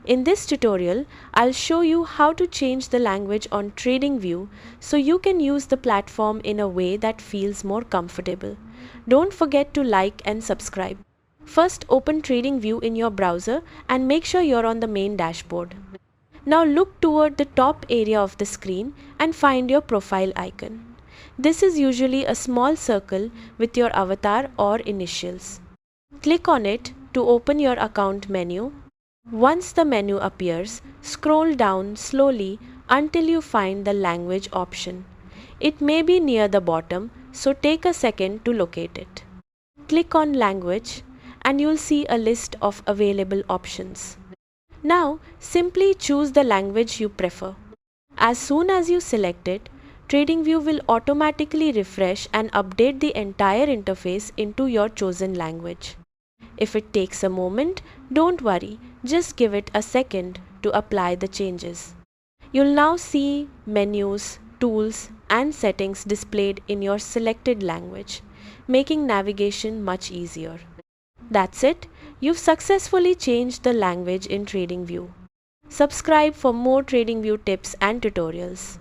In this tutorial, I'll show you how to change the language on Tradingview so you can use the platform in a way that feels more comfortable. Don't forget to like and subscribe. First, open Tradingview in your browser and make sure you're on the main dashboard. Now look toward the top area of the screen and find your profile icon. This is usually a small circle with your avatar or initials. Click on it to open your account menu. Once the menu appears, scroll down slowly until you find the language option. It may be near the bottom, so take a second to locate it. Click on Language and you'll see a list of available options. Now, simply choose the language you prefer. As soon as you select it, Tradingview will automatically refresh and update the entire interface into your chosen language. If it takes a moment, don't worry, just give it a second to apply the changes. You'll now see menus, tools, and settings displayed in your selected language, making navigation much easier. That's it, you've successfully changed the language in Tradingview. Subscribe for more Tradingview tips and tutorials.